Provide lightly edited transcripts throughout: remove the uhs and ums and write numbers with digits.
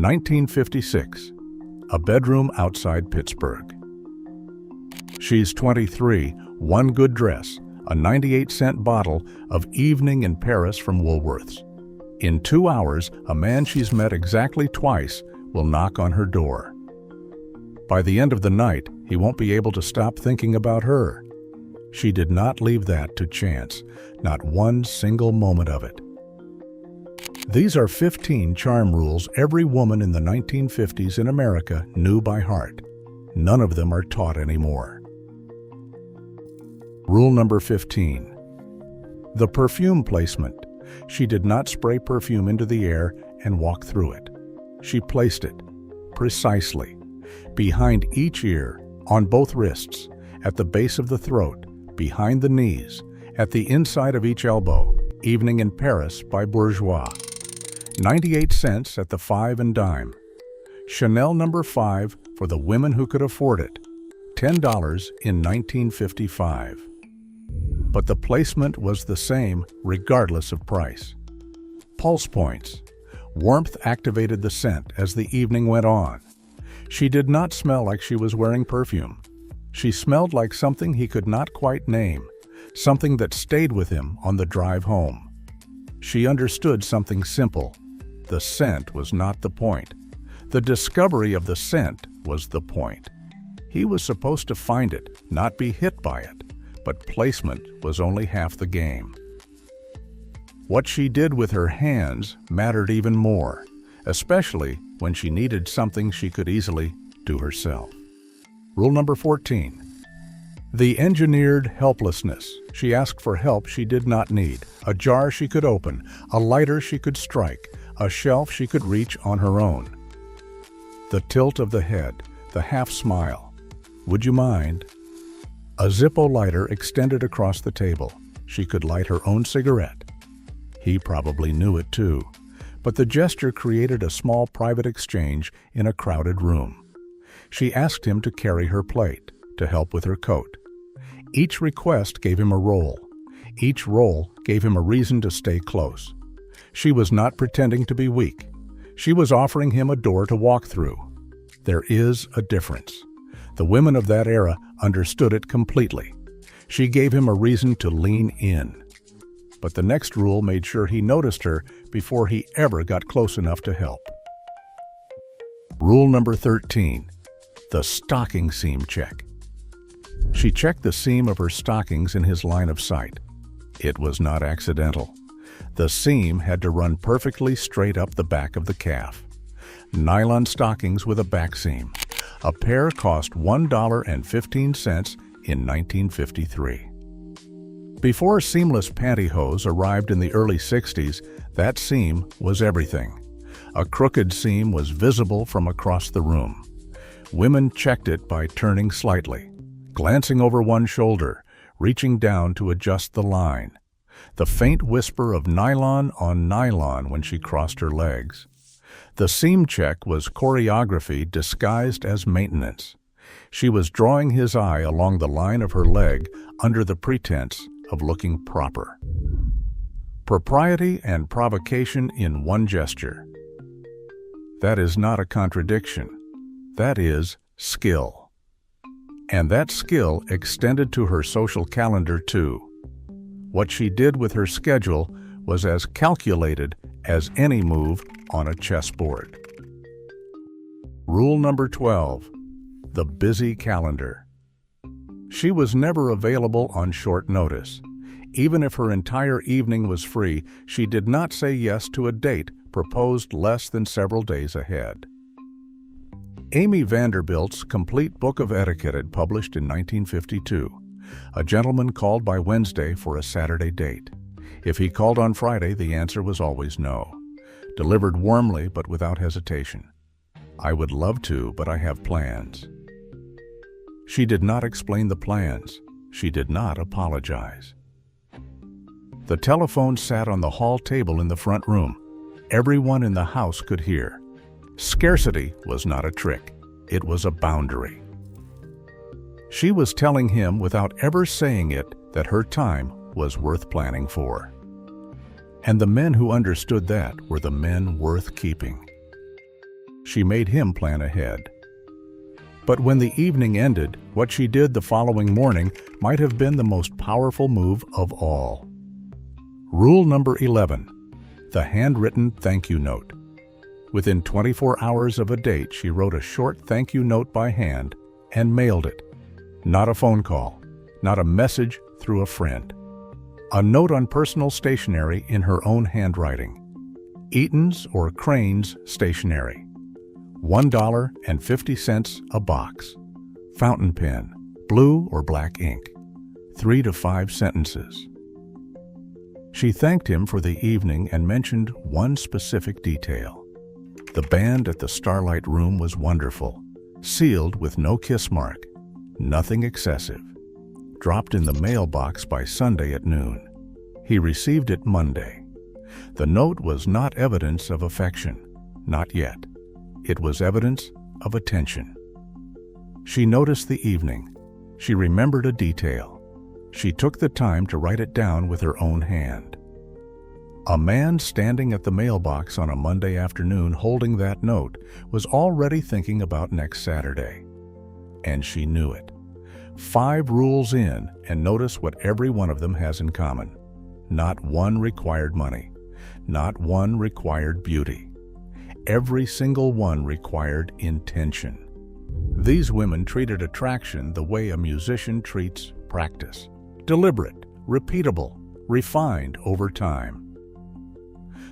1956. A bedroom outside Pittsburgh. She's 23, one good dress, a 98-cent bottle of Evening in Paris from Woolworth's. In 2 hours, a man she's met exactly twice will knock on her door. By the end of the night, he won't be able to stop thinking about her. She did not leave that to chance, not one single moment of it. These are 15 charm rules every woman in the 1950s in America knew by heart. None of them are taught anymore. Rule number 15. The perfume placement. She did not spray perfume into the air and walk through it. She placed it, precisely, behind each ear, on both wrists, at the base of the throat, behind the knees, at the inside of each elbow. Evening in Paris by Bourgeois. 98 cents at the 5 and dime. Chanel No. 5 for the women who could afford it. $10 in 1955. But the placement was the same regardless of price. Pulse points. Warmth activated the scent as the evening went on. She did not smell like she was wearing perfume. She smelled like something he could not quite name, something that stayed with him on the drive home. She understood something simple. The scent was not the point. The discovery of the scent was the point. He was supposed to find it, not be hit by it, but placement was only half the game. What she did with her hands mattered even more, especially when she needed something she could easily do herself. Rule number 14. The engineered helplessness. She asked for help she did not need, a jar she could open, a lighter she could strike, a shelf she could reach on her own. The tilt of the head, the half smile. Would you mind? A Zippo lighter extended across the table. She could light her own cigarette. He probably knew it too, but the gesture created a small private exchange in a crowded room. She asked him to carry her plate, to help with her coat. Each request gave him a role. Each role gave him a reason to stay close. She was not pretending to be weak. She was offering him a door to walk through. There is a difference. The women of that era understood it completely. She gave him a reason to lean in. But the next rule made sure he noticed her before he ever got close enough to help. Rule number 13. The stocking seam check. She checked the seam of her stockings in his line of sight. It was not accidental. The seam had to run perfectly straight up the back of the calf. Nylon stockings with a back seam. A pair cost $1.15 in 1953. Before seamless pantyhose arrived in the early 60s, that seam was everything. A crooked seam was visible from across the room. Women checked it by turning slightly, glancing over one shoulder, reaching down to adjust the line. The faint whisper of nylon on nylon when she crossed her legs. The seam check was choreography disguised as maintenance. She was drawing his eye along the line of her leg under the pretense of looking proper. Propriety and provocation in one gesture. That is not a contradiction. That is skill. And that skill extended to her social calendar too. What she did with her schedule was as calculated as any move on a chessboard. Rule number 12. The busy calendar. She was never available on short notice. Even if her entire evening was free, she did not say yes to a date proposed less than several days ahead. Amy Vanderbilt's Complete Book of Etiquette had published in 1952. A gentleman called by Wednesday for a Saturday date. If he called on Friday, the answer was always no. Delivered warmly but without hesitation. I would love to, but I have plans. She did not explain the plans. She did not apologize. The telephone sat on the hall table in the front room. Everyone in the house could hear. Scarcity was not a trick. It was a boundary. She was telling him without ever saying it that her time was worth planning for. And the men who understood that were the men worth keeping. She made him plan ahead. But when the evening ended, what she did the following morning might have been the most powerful move of all. Rule number 11. The handwritten thank you note. Within 24 hours of a date, she wrote a short thank you note by hand and mailed it. Not a phone call, not a message through a friend. A note on personal stationery in her own handwriting. Eaton's or Crane's stationery. $1.50 a box. Fountain pen, blue or black ink. 3 to 5 sentences. She thanked him for the evening and mentioned one specific detail. The band at the Starlight Room was wonderful, sealed with no kiss mark, nothing excessive. Dropped in the mailbox by Sunday at noon. He received it Monday. The note was not evidence of affection, not yet. It was evidence of attention. She noticed the evening. She remembered a detail. She took the time to write it down with her own hand. A man standing at the mailbox on a Monday afternoon holding that note was already thinking about next Saturday. And she knew it. 5 rules in, and notice what every one of them has in common. Not one required money. Not one required beauty. Every single one required intention. These women treated attraction the way a musician treats practice. Deliberate, repeatable, refined over time.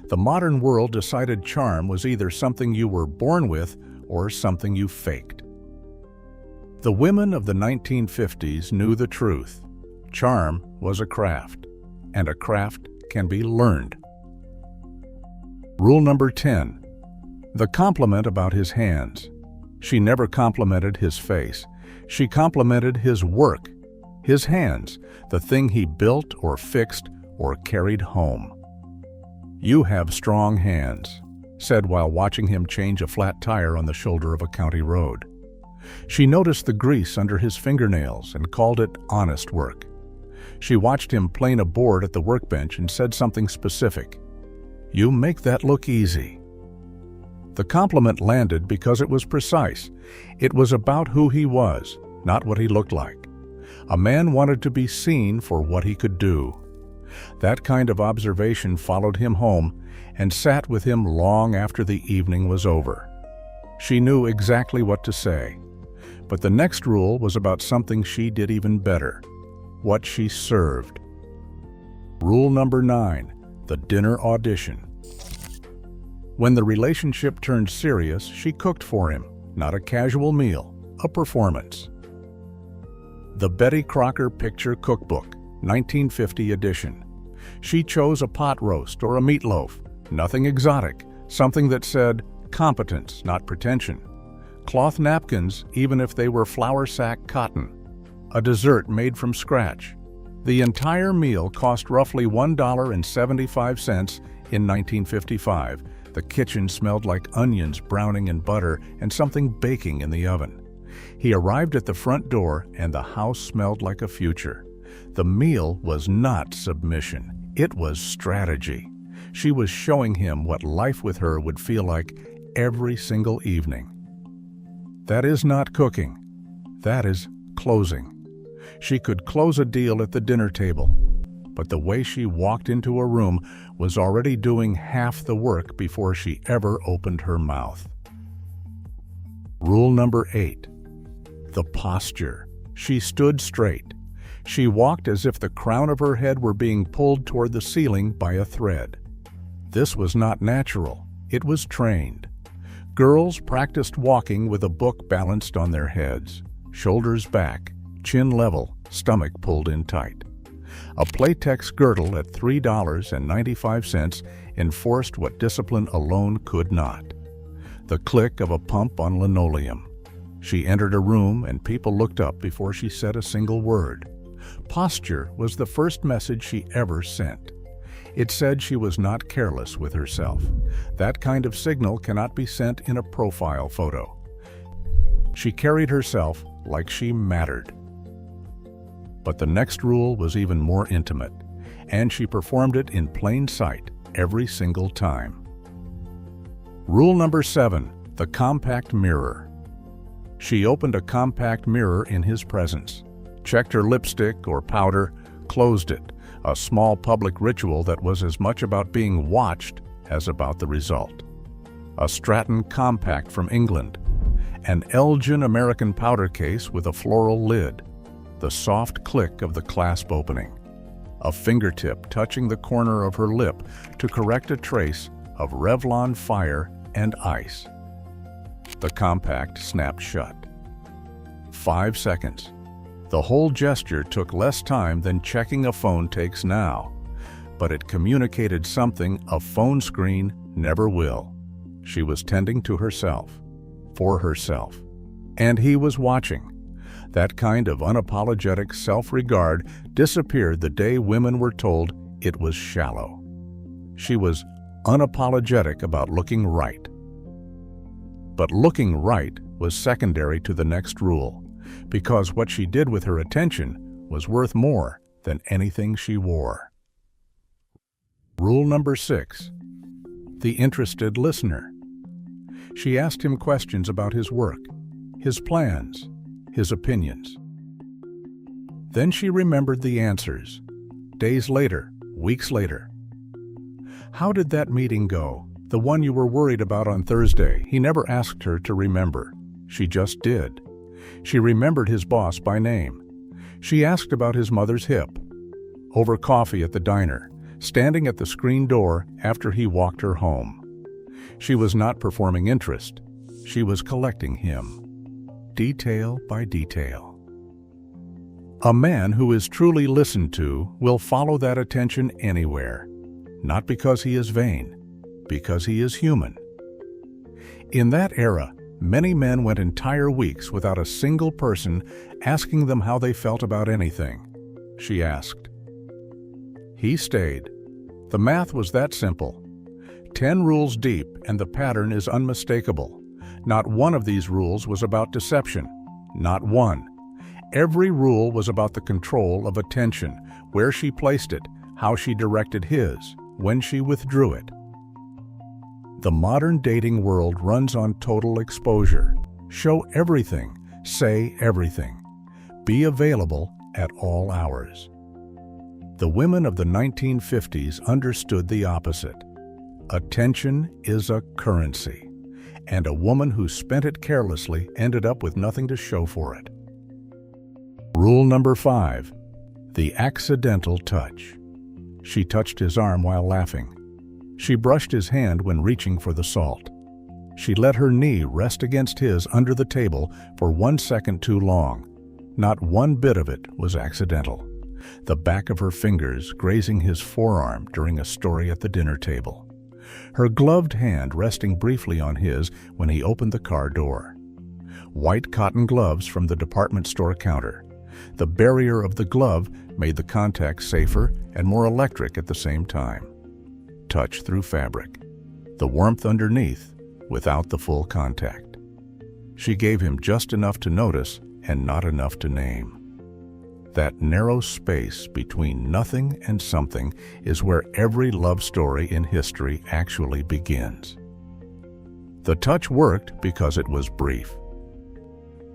The modern world decided charm was either something you were born with or something you faked. The women of the 1950s knew the truth. Charm was a craft, and a craft can be learned. Rule number 10. The compliment about his hands. She never complimented his face. She complimented his work, his hands, the thing he built or fixed or carried home. "You have strong hands," said while watching him change a flat tire on the shoulder of a county road. She noticed the grease under his fingernails and called it honest work. She watched him plane a board at the workbench and said something specific. "You make that look easy." The compliment landed because it was precise. It was about who he was, not what he looked like. A man wanted to be seen for what he could do. That kind of observation followed him home and sat with him long after the evening was over. She knew exactly what to say. But the next rule was about something she did even better: what she served. Rule number 9, the dinner audition. When the relationship turned serious, she cooked for him, not a casual meal, a performance. The Betty Crocker Picture Cookbook, 1950 edition. She chose a pot roast or a meatloaf, nothing exotic, something that said competence, not pretension. Cloth napkins, even if they were flour sack cotton. A dessert made from scratch. The entire meal cost roughly $1.75 in 1955. The kitchen smelled like onions browning in butter and something baking in the oven. He arrived at the front door and the house smelled like a future. The meal was not submission. It was strategy. She was showing him what life with her would feel like every single evening. That is not cooking. That is closing. She could close a deal at the dinner table, but the way she walked into a room was already doing half the work before she ever opened her mouth. Rule number 8. The posture. She stood straight. She walked as if the crown of her head were being pulled toward the ceiling by a thread. This was not natural. It was trained. Girls practiced walking with a book balanced on their heads, shoulders back, chin level, stomach pulled in tight. A Playtex girdle at $3.95 enforced what discipline alone could not. The click of a pump on linoleum. She entered a room and people looked up before she said a single word. Posture was the first message she ever sent. It said she was not careless with herself. That kind of signal cannot be sent in a profile photo. She carried herself like she mattered. But the next rule was even more intimate, and she performed it in plain sight every single time. Rule number 7, The compact mirror. She opened a compact mirror in his presence, checked her lipstick or powder, closed it, a small public ritual that was as much about being watched as about the result. A Stratton compact from England, an Elgin American powder case with a floral lid, the soft click of the clasp opening, a fingertip touching the corner of her lip to correct a trace of Revlon fire and ice. The compact snapped shut. 5 seconds. The whole gesture took less time than checking a phone takes now, but it communicated something a phone screen never will. She was tending to herself, for herself, and he was watching. That kind of unapologetic self-regard disappeared the day women were told it was shallow. She was unapologetic about looking right. But looking right was secondary to the next rule, because what she did with her attention was worth more than anything she wore. Rule number 6. The interested listener. She asked him questions about his work, his plans, his opinions. Then she remembered the answers, days later, weeks later. How did that meeting go? The one you were worried about on Thursday. He never asked her to remember. She just did. She remembered his boss by name. She asked about his mother's hip. Over coffee at the diner, standing at the screen door after he walked her home. She was not performing interest. She was collecting him, detail by detail. A man who is truly listened to will follow that attention anywhere, not because he is vain, because he is human. In that era, many men went entire weeks without a single person asking them how they felt about anything. She asked. He stayed. The math was that simple. 10 rules deep, and the pattern is unmistakable. Not one of these rules was about deception. Not one. Every rule was about the control of attention, where she placed it, how she directed his, when she withdrew it. The modern dating world runs on total exposure. Show everything, say everything. Be available at all hours. The women of the 1950s understood the opposite. Attention is a currency, and a woman who spent it carelessly ended up with nothing to show for it. Rule number 5. The accidental touch. She touched his arm while laughing. She brushed his hand when reaching for the salt. She let her knee rest against his under the table for 1 second too long. Not one bit of it was accidental. The back of her fingers grazing his forearm during a story at the dinner table. Her gloved hand resting briefly on his when he opened the car door. White cotton gloves from the department store counter. The barrier of the glove made the contact safer and more electric at the same time. Touch through fabric. The warmth underneath without the full contact. She gave him just enough to notice and not enough to name. That narrow space between nothing and something is where every love story in history actually begins. The touch worked because it was brief.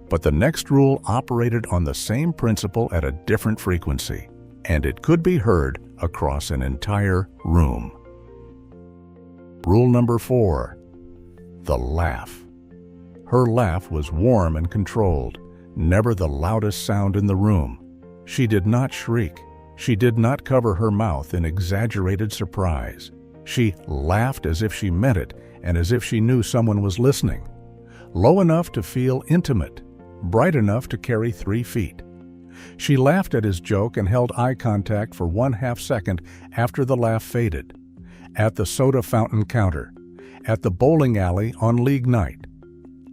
But the next rule operated on the same principle at a different frequency, and it could be heard across an entire room. Rule number 4. The laugh. Her laugh was warm and controlled, never the loudest sound in the room. She did not shriek. She did not cover her mouth in exaggerated surprise. She laughed as if she meant it and as if she knew someone was listening. Low enough to feel intimate, bright enough to carry 3 feet. She laughed at his joke and held eye contact for 1/2 second after the laugh faded. At the soda fountain counter, at the bowling alley on league night,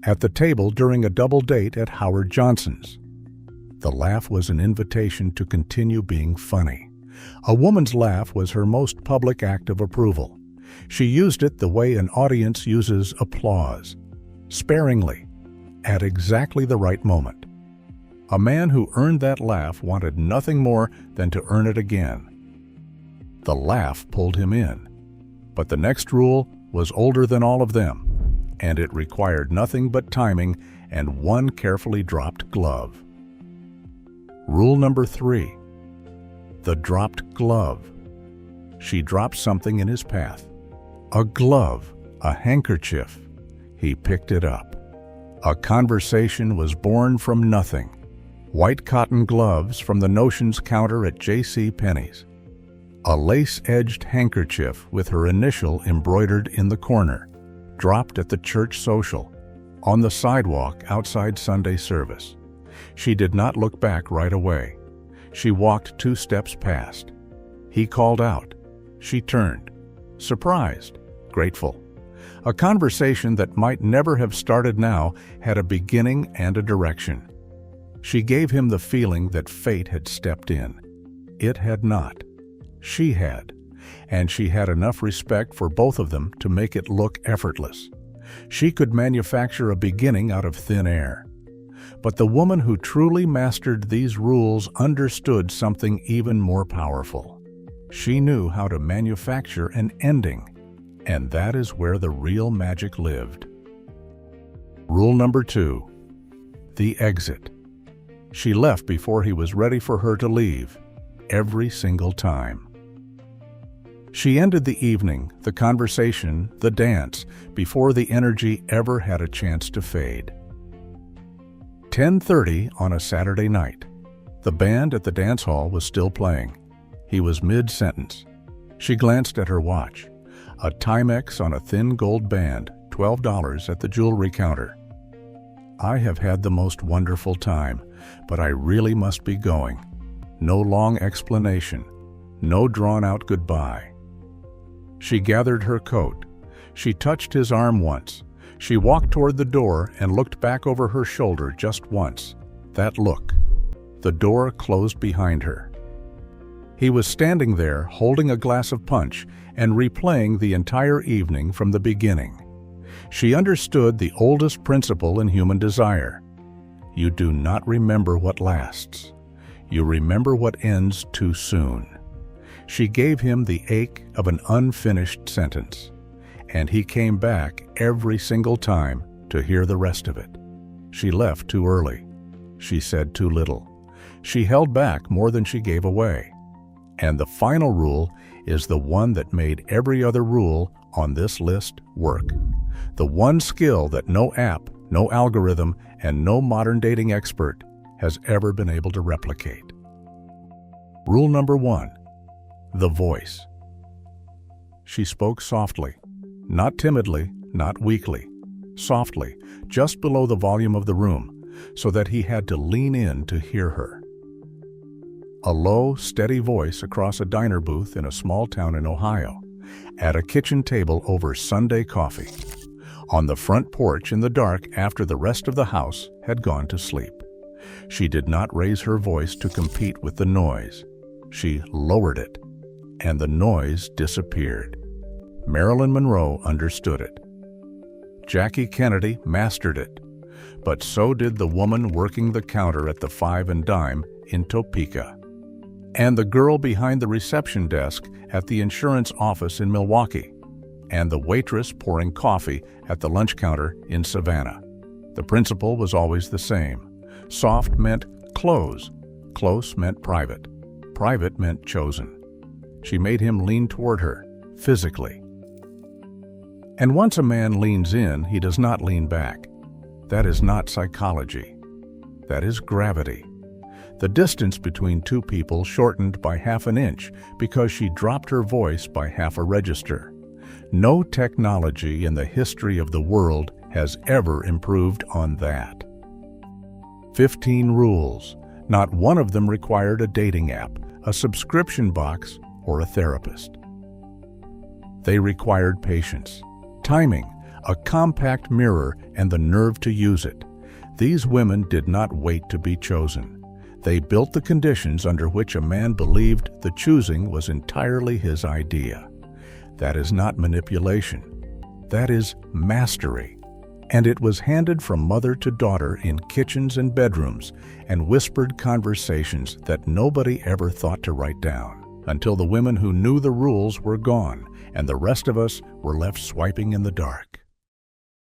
at the table during a double date at Howard Johnson's. The laugh was an invitation to continue being funny. A woman's laugh was her most public act of approval. She used it the way an audience uses applause, sparingly, at exactly the right moment. A man who earned that laugh wanted nothing more than to earn it again. The laugh pulled him in. But the next rule was older than all of them. and it required nothing but timing and one carefully dropped glove. Rule number 3. The dropped glove. She dropped something in his path. A glove, a handkerchief. He picked it up. A conversation was born from nothing. White cotton gloves from the notions counter at J.C. Penney's. A lace-edged handkerchief with her initial embroidered in the corner, dropped at the church social, on the sidewalk outside Sunday service. She did not look back right away. She walked 2 steps past. He called out. She turned, surprised, grateful. A conversation that might never have started now had a beginning and a direction. She gave him the feeling that fate had stepped in. It had not. She had, and she had enough respect for both of them to make it look effortless. She could manufacture a beginning out of thin air. But the woman who truly mastered these rules understood something even more powerful. She knew how to manufacture an ending, and that is where the real magic lived. Rule number 2. The exit. She left before he was ready for her to leave, every single time. She ended the evening, the conversation, the dance, before the energy ever had a chance to fade. 10:30 on a Saturday night. The band at the dance hall was still playing. He was mid-sentence. She glanced at her watch. A Timex on a thin gold band, $12 at the jewelry counter. I have had the most wonderful time, but I really must be going. No long explanation. No drawn-out goodbye. She gathered her coat. She touched his arm once. She walked toward the door and looked back over her shoulder just once. That look. The door closed behind her. He was standing there holding a glass of punch and replaying the entire evening from the beginning. She understood the oldest principle in human desire. You do not remember what lasts. You remember what ends too soon. She gave him the ache of an unfinished sentence, and he came back every single time to hear the rest of it. She left too early. She said too little. She held back more than she gave away. And the final rule is the one that made every other rule on this list work. The one skill that no app, no algorithm, and no modern dating expert has ever been able to replicate. Rule number 1. The voice. She spoke softly, not timidly, not weakly, softly, just below the volume of the room, so that he had to lean in to hear her. A low, steady voice across a diner booth in a small town in Ohio, at a kitchen table over Sunday coffee, on the front porch in the dark after the rest of the house had gone to sleep. She did not raise her voice to compete with the noise. She lowered it, and the noise disappeared. Marilyn Monroe understood it. Jackie Kennedy mastered it, but so did the woman working the counter at the Five and Dime in Topeka, and the girl behind the reception desk at the insurance office in Milwaukee, and the waitress pouring coffee at the lunch counter in Savannah. The principle was always the same. Soft meant close. Close meant private. Private meant chosen. She made him lean toward her, physically. And once a man leans in, he does not lean back. That is not psychology. That is gravity. The distance between two people shortened by half an inch because she dropped her voice by half a register. No technology in the history of the world has ever improved on that. 15 rules. Not one of them required a dating app, a subscription box, or a therapist. They required patience, timing, a compact mirror, and the nerve to use it. These women did not wait to be chosen. They built the conditions under which a man believed the choosing was entirely his idea. That is not manipulation. That is mastery. And it was handed from mother to daughter in kitchens and bedrooms and whispered conversations that nobody ever thought to write down, until the women who knew the rules were gone and the rest of us were left swiping in the dark.